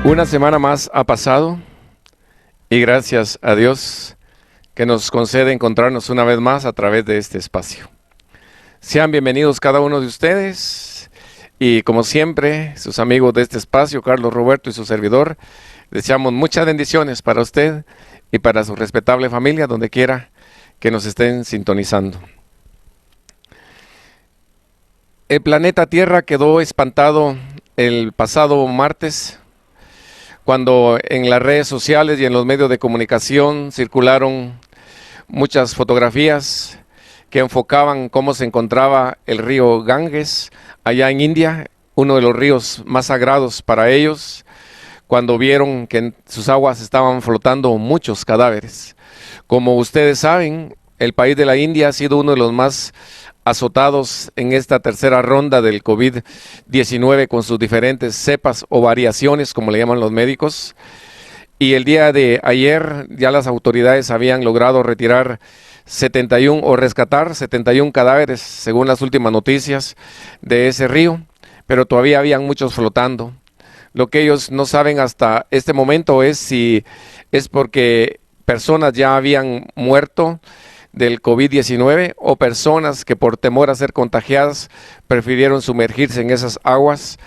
Una semana más ha pasado y gracias a Dios que nos concede encontrarnos una vez más a través de este espacio. Sean bienvenidos cada uno de ustedes y como siempre, sus amigos de este espacio, Carlos Roberto y su servidor, deseamos muchas bendiciones para usted y para su respetable familia donde quiera que nos estén sintonizando. El planeta Tierra quedó espantado el pasado martes cuando en las redes sociales y en los medios de comunicación circularon muchas fotografías que enfocaban cómo se encontraba el río Ganges allá en India, uno de los ríos más sagrados para ellos, cuando vieron que en sus aguas estaban flotando muchos cadáveres. Como ustedes saben, el país de la India ha sido uno de los más azotados en esta tercera ronda del COVID-19 con sus diferentes cepas o variaciones, como le llaman los médicos. Y el día de ayer ya las autoridades habían logrado retirar 71 o rescatar 71 cadáveres, según las últimas noticias, de ese río, pero todavía habían muchos flotando. Lo que ellos no saben hasta este momento es si es porque personas ya habían muerto del COVID-19 o personas que por temor a ser contagiadas prefirieron sumergirse en esas aguas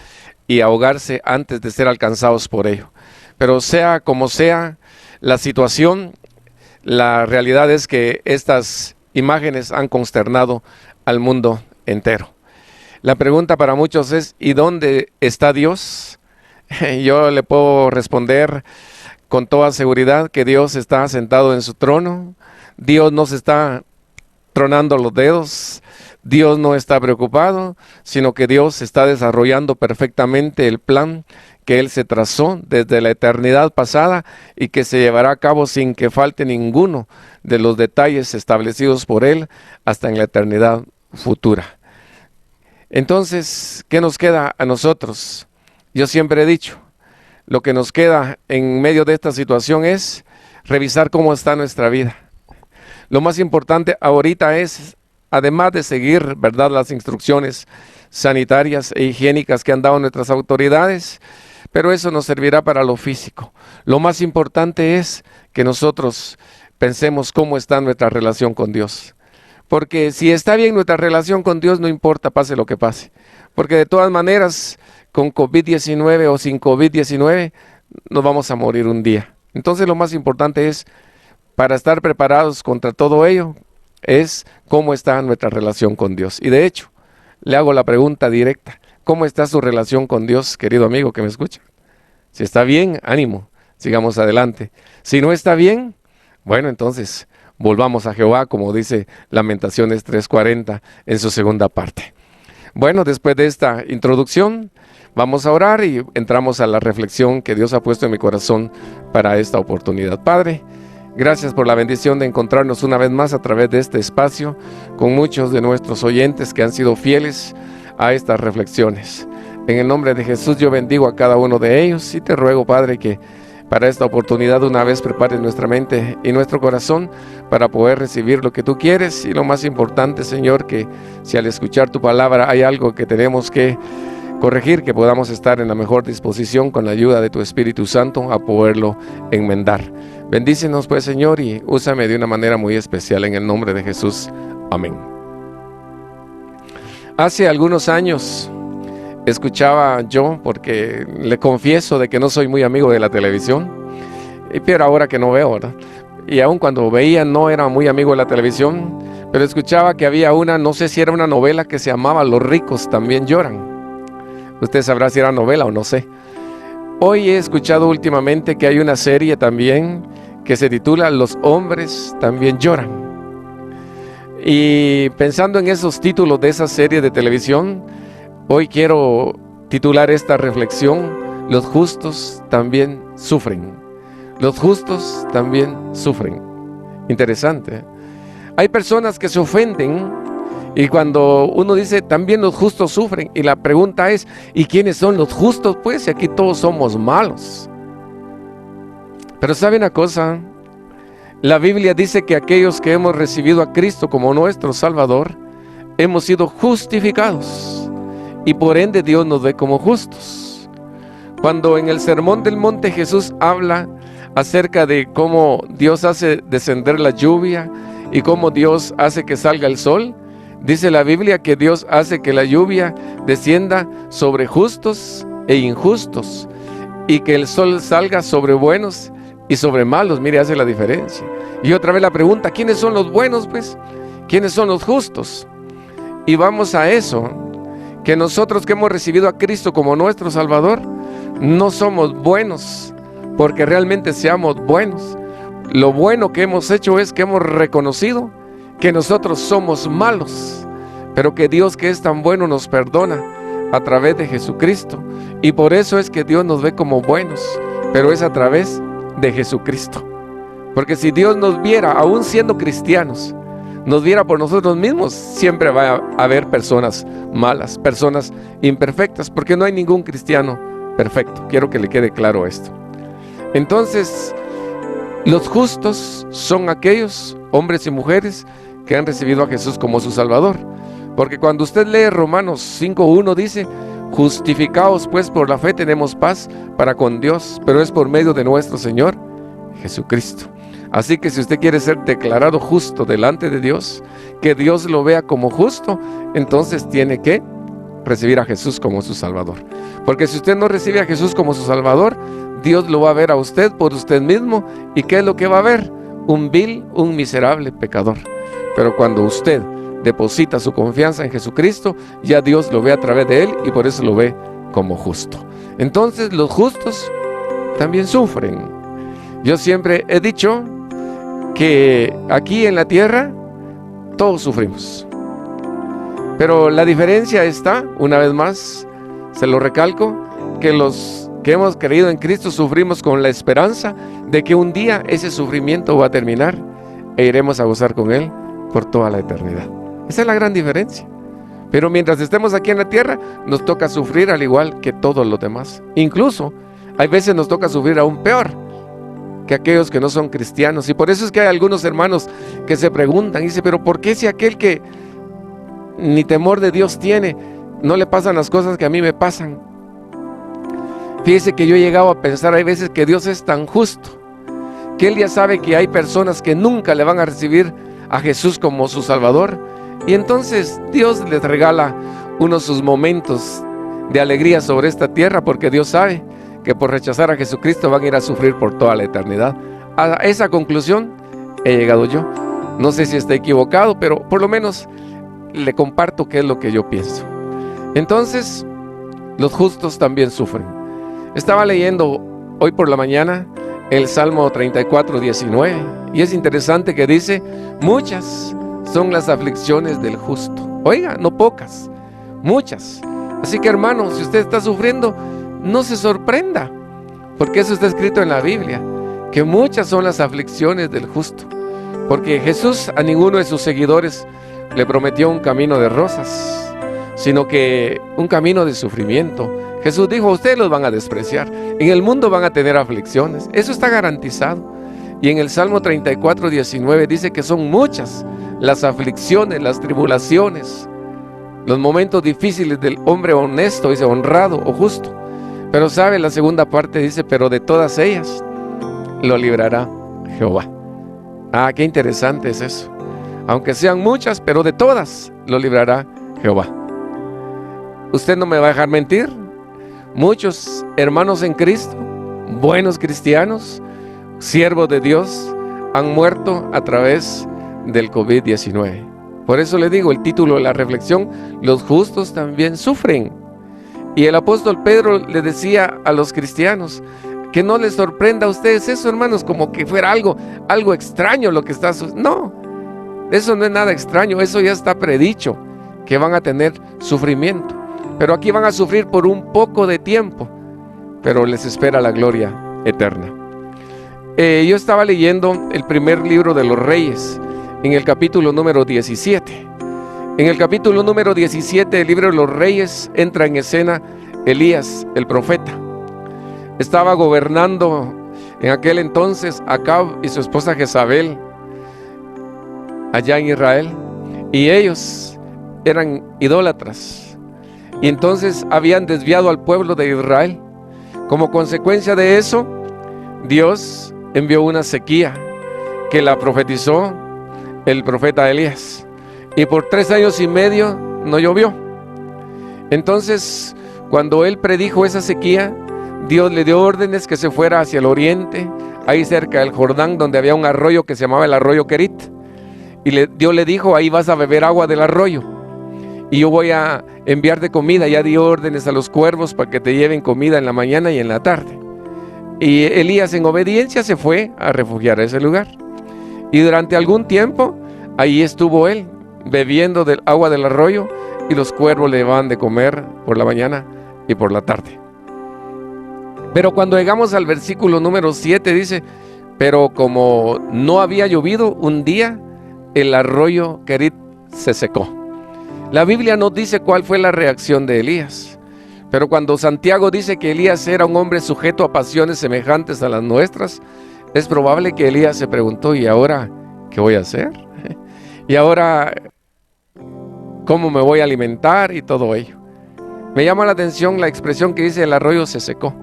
y ahogarse antes de ser alcanzados por ello. Pero sea como sea la situación, la realidad es que estas imágenes han consternado al mundo entero. La pregunta para muchos es, ¿y dónde está Dios? Yo le puedo responder con toda seguridad que Dios está sentado en su trono. Dios no se está tronando los dedos, Dios no está preocupado, sino que Dios está desarrollando perfectamente el plan que Él se trazó desde la eternidad pasada y que se llevará a cabo sin que falte ninguno de los detalles establecidos por Él hasta en la eternidad futura. Entonces, ¿qué nos queda a nosotros? Yo siempre he dicho, lo que nos queda en medio de esta situación es revisar cómo está nuestra vida. Lo más importante ahorita es, además de seguir, ¿verdad?, las instrucciones sanitarias e higiénicas que han dado nuestras autoridades, pero eso nos servirá para lo físico. Lo más importante es que nosotros pensemos cómo está nuestra relación con Dios. Porque si está bien nuestra relación con Dios, no importa, pase lo que pase. Porque de todas maneras, con COVID-19 o sin COVID-19, nos vamos a morir un día. Entonces lo más importante es, para estar preparados contra todo ello, es cómo está nuestra relación con Dios. Y de hecho, le hago la pregunta directa, ¿cómo está su relación con Dios, querido amigo que me escucha? Si está bien, ánimo, sigamos adelante. Si no está bien, bueno, entonces volvamos a Jehová, como dice Lamentaciones 3:40 en su segunda parte. Bueno, después de esta introducción, vamos a orar y entramos a la reflexión que Dios ha puesto en mi corazón para esta oportunidad. Padre, gracias por la bendición de encontrarnos una vez más a través de este espacio con muchos de nuestros oyentes que han sido fieles a estas reflexiones. En el nombre de Jesús yo bendigo a cada uno de ellos y te ruego, Padre, que para esta oportunidad una vez prepares nuestra mente y nuestro corazón para poder recibir lo que tú quieres. Y lo más importante, Señor, que si al escuchar tu palabra hay algo que tenemos que corregir, que podamos estar en la mejor disposición con la ayuda de tu Espíritu Santo a poderlo enmendar. Bendícenos pues, Señor, y úsame de una manera muy especial en el nombre de Jesús. Amén. Hace algunos años escuchaba yo, porque le confieso de que no soy muy amigo de la televisión, pero ahora que no veo, ¿verdad? Y aun cuando veía no era muy amigo de la televisión, pero escuchaba que había una, no sé si era una novela que se llamaba Los ricos también lloran. Usted sabrá si era novela o no sé. Hoy he escuchado últimamente que hay una serie también que se titula Los hombres también lloran. Y pensando en esos títulos de esa serie de televisión, hoy quiero titular esta reflexión: Los justos también sufren. Los justos también sufren. Interesante, ¿eh? Hay personas que se ofenden y cuando uno dice también los justos sufren, y la pregunta es, ¿y quiénes son los justos? Pues aquí todos somos malos. Pero ¿sabe una cosa? La Biblia dice que aquellos que hemos recibido a Cristo como nuestro Salvador, hemos sido justificados y por ende Dios nos ve como justos. Cuando en el Sermón del Monte Jesús habla acerca de cómo Dios hace descender la lluvia y cómo Dios hace que salga el sol, dice la Biblia que Dios hace que la lluvia descienda sobre justos e injustos y que el sol salga sobre buenos y sobre malos. Mire, hace la diferencia. Y otra vez la pregunta, ¿quiénes son los buenos, pues? ¿Quiénes son los justos? Y vamos a eso, que nosotros que hemos recibido a Cristo como nuestro Salvador, no somos buenos porque realmente seamos buenos. Lo bueno que hemos hecho es que hemos reconocido que nosotros somos malos, pero que Dios, que es tan bueno, nos perdona a través de Jesucristo. Y por eso es que Dios nos ve como buenos, pero es a través de Jesucristo. Porque si Dios nos viera, aún siendo cristianos, nos viera por nosotros mismos, siempre va a haber personas malas, personas imperfectas, porque no hay ningún cristiano perfecto. Quiero que le quede claro esto. Entonces, los justos son aquellos hombres y mujeres que han recibido a Jesús como su Salvador. Porque cuando usted lee Romanos 5:1 dice: justificados pues por la fe tenemos paz para con Dios, pero es por medio de nuestro Señor Jesucristo. Así que si usted quiere ser declarado justo delante de Dios, que Dios lo vea como justo, entonces tiene que recibir a Jesús como su Salvador. Porque si usted no recibe a Jesús como su Salvador, Dios lo va a ver a usted por usted mismo. ¿Y qué es lo que va a ver? Un vil, un miserable pecador. Pero cuando usted deposita su confianza en Jesucristo, ya Dios lo ve a través de él y por eso lo ve como justo. Entonces los justos también sufren. Yo siempre he dicho que aquí en la tierra todos sufrimos, pero la diferencia está, una vez más, se lo recalco, que los que hemos creído en Cristo sufrimos con la esperanza de que un día ese sufrimiento va a terminar e iremos a gozar con Él por toda la eternidad. Esa es la gran diferencia. Pero mientras estemos aquí en la tierra, nos toca sufrir al igual que todos los demás. Incluso, hay veces nos toca sufrir aún peor que aquellos que no son cristianos. Y por eso es que hay algunos hermanos que se preguntan, dice, pero ¿por qué si aquel que ni temor de Dios tiene, no le pasan las cosas que a mí me pasan? Fíjese que yo he llegado a pensar, hay veces que Dios es tan justo, que Él ya sabe que hay personas que nunca le van a recibir a Jesús como su Salvador, y entonces Dios les regala unos sus momentos de alegría sobre esta tierra, porque Dios sabe que por rechazar a Jesucristo van a ir a sufrir por toda la eternidad. A esa conclusión he llegado yo. No sé si está equivocado, pero por lo menos le comparto qué es lo que yo pienso. Entonces, los justos también sufren. Estaba leyendo hoy por la mañana el Salmo 34:19, y es interesante que dice: muchas son las aflicciones del justo. Oiga, no pocas, muchas. Así que, hermano, si usted está sufriendo, no se sorprenda, porque eso está escrito en la Biblia, que muchas son las aflicciones del justo. Porque Jesús a ninguno de sus seguidores le prometió un camino de rosas, sino que un camino de sufrimiento. Jesús dijo: ustedes los van a despreciar, en el mundo van a tener aflicciones, eso está garantizado. Y en el Salmo 34:19 dice que son muchas las aflicciones, las tribulaciones, los momentos difíciles del hombre honesto, dice, honrado o justo. Pero sabe, la segunda parte dice: pero de todas ellas lo librará Jehová. Ah, qué interesante es eso. Aunque sean muchas, pero de todas lo librará Jehová. Usted no me va a dejar mentir. Muchos hermanos en Cristo, buenos cristianos, siervos de Dios, han muerto a través del COVID-19. Por eso le digo, el título de la reflexión: los justos también sufren. Y el apóstol Pedro le decía a los cristianos que no les sorprenda a ustedes eso, hermanos, como que fuera algo extraño lo que está sucediendo. No, eso no es nada extraño, eso ya está predicho, que van a tener sufrimiento. Pero aquí van a sufrir por un poco de tiempo, pero les espera la gloria eterna. Yo estaba leyendo el primer libro de los Reyes, en el capítulo número 17. En el capítulo número 17 del libro de los Reyes entra en escena Elías, el profeta. Estaba gobernando en aquel entonces Acab y su esposa Jezabel allá en Israel, y ellos eran idólatras, y entonces habían desviado al pueblo de Israel Como consecuencia de eso, Dios envió una sequía que la profetizó el profeta Elías. Y por 3 años y medio no llovió. Entonces, cuando él predijo esa sequía, Dios le dio órdenes que se fuera hacia el oriente, ahí cerca del Jordán, donde había un arroyo que se llamaba el arroyo Querit. Y Dios le dijo, ahí vas a beber agua del arroyo. Y yo voy a enviarte comida. Ya dio órdenes a los cuervos para que te lleven comida en la mañana y en la tarde. Y Elías, en obediencia, se fue a refugiar a ese lugar. Y durante algún tiempo, ahí estuvo él, bebiendo del agua del arroyo, y los cuervos le daban de comer por la mañana y por la tarde. Pero cuando llegamos al versículo número 7, dice, pero como no había llovido un día, el arroyo Querit se secó. La Biblia no dice cuál fue la reacción de Elías, pero cuando Santiago dice que Elías era un hombre sujeto a pasiones semejantes a las nuestras, es probable que Elías se preguntó, ¿y ahora qué voy a hacer? ¿Y ahora cómo me voy a alimentar? Y todo ello. Me llama la atención la expresión que dice el arroyo se secó.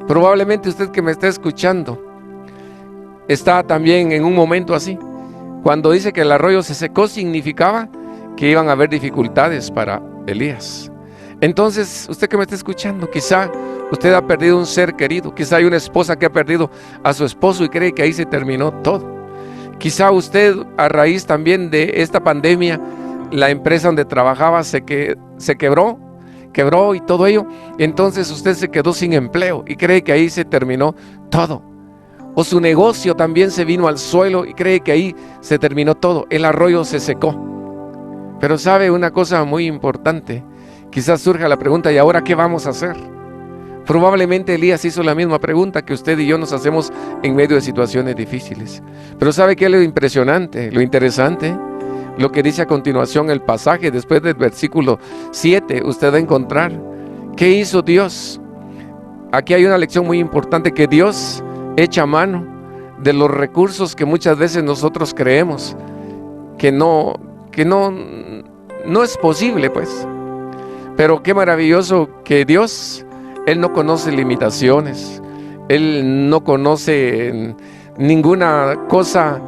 Probablemente usted que me está escuchando está también en un momento así. Cuando dice que el arroyo se secó, significaba que iban a haber dificultades para Elías. Entonces, usted que me está escuchando, quizá usted ha perdido un ser querido, quizá hay una esposa que ha perdido a su esposo y cree que ahí se terminó todo. Quizá usted, a raíz también de esta pandemia, la empresa donde trabajaba se quebró y todo ello, entonces usted se quedó sin empleo y cree que ahí se terminó todo. O su negocio también se vino al suelo y cree que ahí se terminó todo, el arroyo se secó. Pero sabe una cosa muy importante, quizás surja la pregunta, ¿y ahora qué vamos a hacer? Probablemente Elías hizo la misma pregunta que usted y yo nos hacemos en medio de situaciones difíciles. Pero ¿sabe qué es lo impresionante, lo interesante? Lo que dice a continuación el pasaje, después del versículo 7, usted va a encontrar ¿qué hizo Dios? Aquí hay una lección muy importante, que Dios echa mano de los recursos que muchas veces nosotros creemos que no es posible, pues. Pero qué maravilloso que Dios, Él no conoce limitaciones, Él no conoce ninguna cosa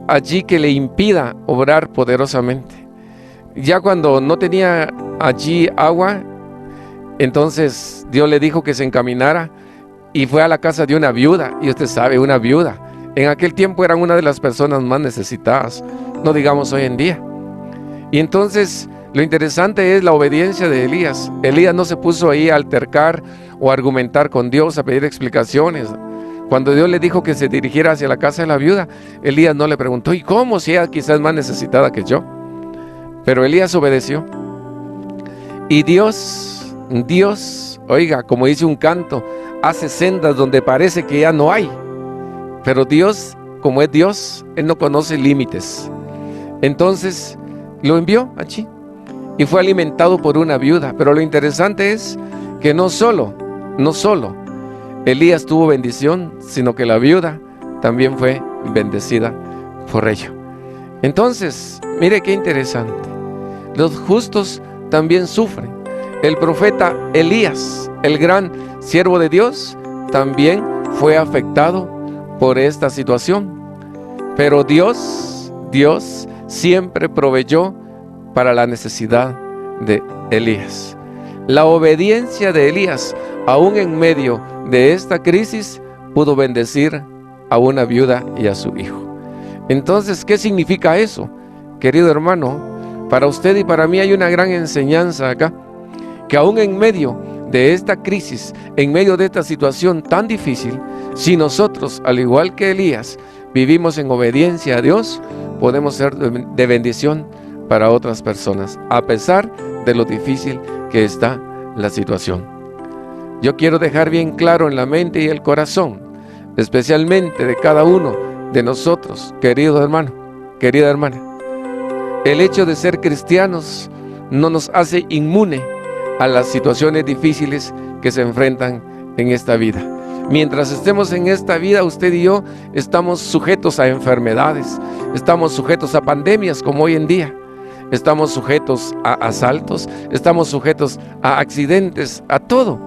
allí que le impida obrar poderosamente. Ya cuando no tenía allí agua, entonces Dios le dijo que se encaminara y fue a la casa de una viuda. Y usted sabe, una viuda en aquel tiempo eran una de las personas más necesitadas, no digamos hoy en día. Y entonces lo interesante es la obediencia de Elías. Elías no se puso ahí a altercar o a argumentar con Dios, a pedir explicaciones. Cuando Dios le dijo que se dirigiera hacia la casa de la viuda, Elías no le preguntó, ¿y cómo? Si ella quizás es más necesitada que yo. Pero Elías obedeció. Y Dios, oiga, como dice un canto, hace sendas donde parece que ya no hay. Pero Dios, como es Dios, Él no conoce límites. Entonces lo envió allí y fue alimentado por una viuda. Pero lo interesante es que no solo Elías tuvo bendición, sino que la viuda también fue bendecida por ello. Entonces, mire qué interesante. Los justos también sufren. El profeta Elías, el gran siervo de Dios, también fue afectado por esta situación. Pero Dios siempre proveyó para la necesidad de Elías. La obediencia de Elías, aún en medio de esta crisis, pudo bendecir a una viuda y a su hijo. Entonces, ¿qué significa eso? Querido hermano, para usted y para mí hay una gran enseñanza acá, que aún en medio de esta crisis, en medio de esta situación tan difícil, si nosotros, al igual que Elías, vivimos en obediencia a Dios, podemos ser de bendición para otras personas, a pesar de lo difícil que está la situación. Yo quiero dejar bien claro en la mente y el corazón, especialmente de cada uno de nosotros, querido hermano, querida hermana, el hecho de ser cristianos no nos hace inmune a las situaciones difíciles que se enfrentan en esta vida. Mientras estemos en esta vida, usted y yo estamos sujetos a enfermedades, estamos sujetos a pandemias como hoy en día, estamos sujetos a asaltos, estamos sujetos a accidentes, a todo.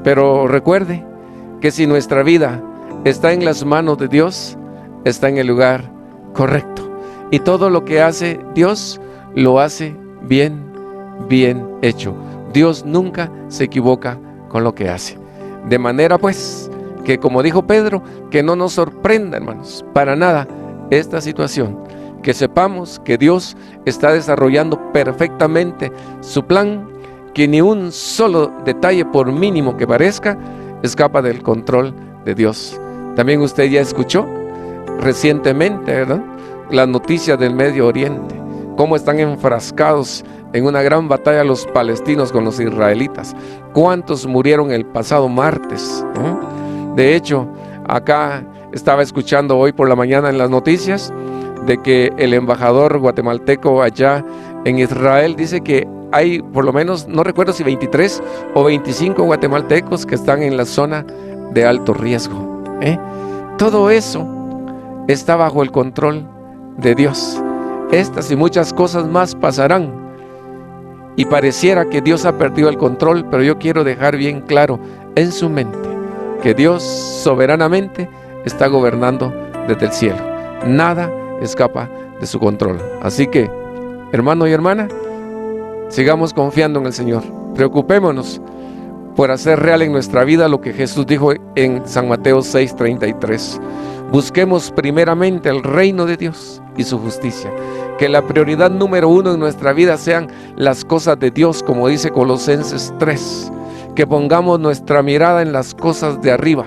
Pero recuerde que si nuestra vida está en las manos de Dios, está en el lugar correcto. Y todo lo que hace Dios, lo hace bien hecho. Dios nunca se equivoca con lo que hace. De manera pues, que como dijo Pedro, que no nos sorprenda, hermanos, para nada esta situación. Que sepamos que Dios está desarrollando perfectamente su plan, que ni un solo detalle, por mínimo que parezca, escapa del control de Dios. También usted ya escuchó recientemente, ¿verdad?, las noticias del Medio Oriente, cómo están enfrascados en una gran batalla los palestinos con los israelitas. ¿Cuántos murieron el pasado martes? De hecho, acá estaba escuchando hoy por la mañana en las noticias de que el embajador guatemalteco allá en Israel dice que hay por lo menos, no recuerdo si 23 o 25 guatemaltecos que están en la zona de alto riesgo. Todo eso está bajo el control de Dios. Estas y muchas cosas más pasarán y pareciera que Dios ha perdido el control, pero yo quiero dejar bien claro en su mente que Dios soberanamente está gobernando desde el cielo. Nada escapa de su control. Así que, hermano y hermana, sigamos confiando en el Señor. Preocupémonos por hacer real en nuestra vida lo que Jesús dijo en San Mateo 6:33. Busquemos primeramente el reino de Dios y su justicia. Que la prioridad número 1 en nuestra vida sean las cosas de Dios, como dice Colosenses 3. Que pongamos nuestra mirada en las cosas de arriba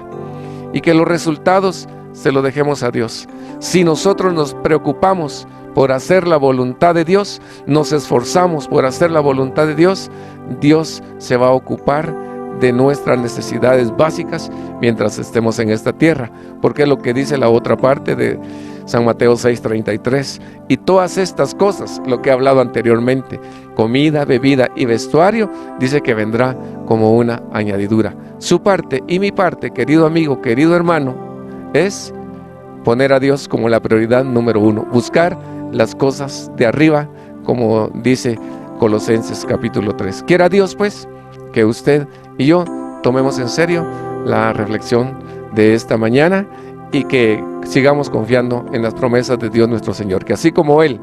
y que los resultados se los dejemos a Dios. Si nosotros nos preocupamos por hacer la voluntad de Dios, nos esforzamos por hacer la voluntad de Dios, Dios se va a ocupar de nuestras necesidades básicas mientras estemos en esta tierra, porque es lo que dice la otra parte de San Mateo 6:33. Y todas estas cosas, lo que he hablado anteriormente, comida, bebida y vestuario, dice que vendrá como una añadidura. Su parte y mi parte, querido amigo, querido hermano, es poner a Dios como la prioridad número 1, buscar las cosas de arriba, como dice Colosenses capítulo 3. Quiera Dios pues que usted y yo tomemos en serio la reflexión de esta mañana y que sigamos confiando en las promesas de Dios nuestro Señor, que así como Él,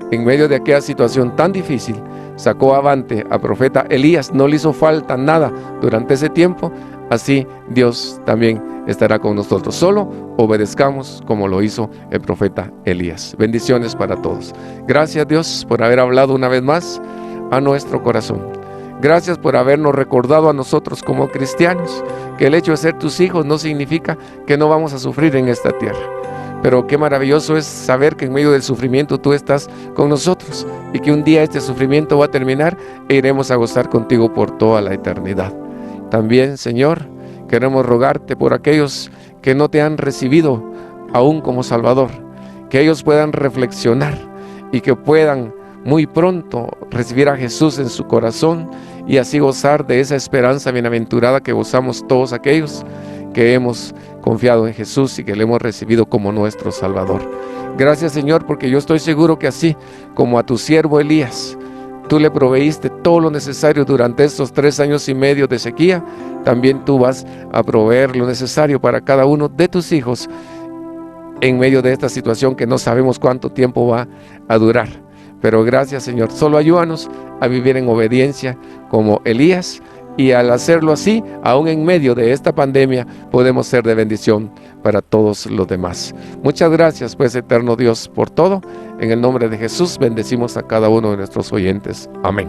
en medio de aquella situación tan difícil, sacó avante a profeta Elías, no le hizo falta nada durante ese tiempo, así Dios también estará con nosotros. Solo obedezcamos como lo hizo el profeta Elías. Bendiciones para todos. Gracias, Dios, por haber hablado una vez más a nuestro corazón. Gracias por habernos recordado a nosotros como cristianos que el hecho de ser tus hijos no significa que no vamos a sufrir en esta tierra. Pero qué maravilloso es saber que en medio del sufrimiento tú estás con nosotros y que un día este sufrimiento va a terminar e iremos a gozar contigo por toda la eternidad. También, Señor, queremos rogarte por aquellos que no te han recibido aún como Salvador, que ellos puedan reflexionar y que puedan muy pronto recibir a Jesús en su corazón y así gozar de esa esperanza bienaventurada que gozamos todos aquellos que hemos confiado en Jesús y que le hemos recibido como nuestro Salvador. Gracias, Señor, porque yo estoy seguro que así como a tu siervo Elías, tú le proveíste todo lo necesario durante estos 3 años y medio de sequía, también tú vas a proveer lo necesario para cada uno de tus hijos en medio de esta situación que no sabemos cuánto tiempo va a durar. Pero gracias, Señor, solo ayúdanos a vivir en obediencia como Elías, y al hacerlo así, aún en medio de esta pandemia, podemos ser de bendición para todos los demás. Muchas gracias, pues, eterno Dios, por todo. En el nombre de Jesús, bendecimos a cada uno de nuestros oyentes. Amén.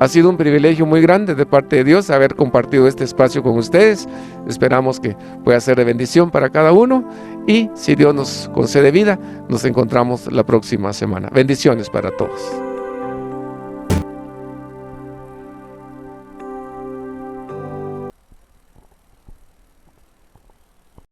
Ha sido un privilegio muy grande de parte de Dios haber compartido este espacio con ustedes. Esperamos que pueda ser de bendición para cada uno. Y si Dios nos concede vida, nos encontramos la próxima semana. Bendiciones para todos.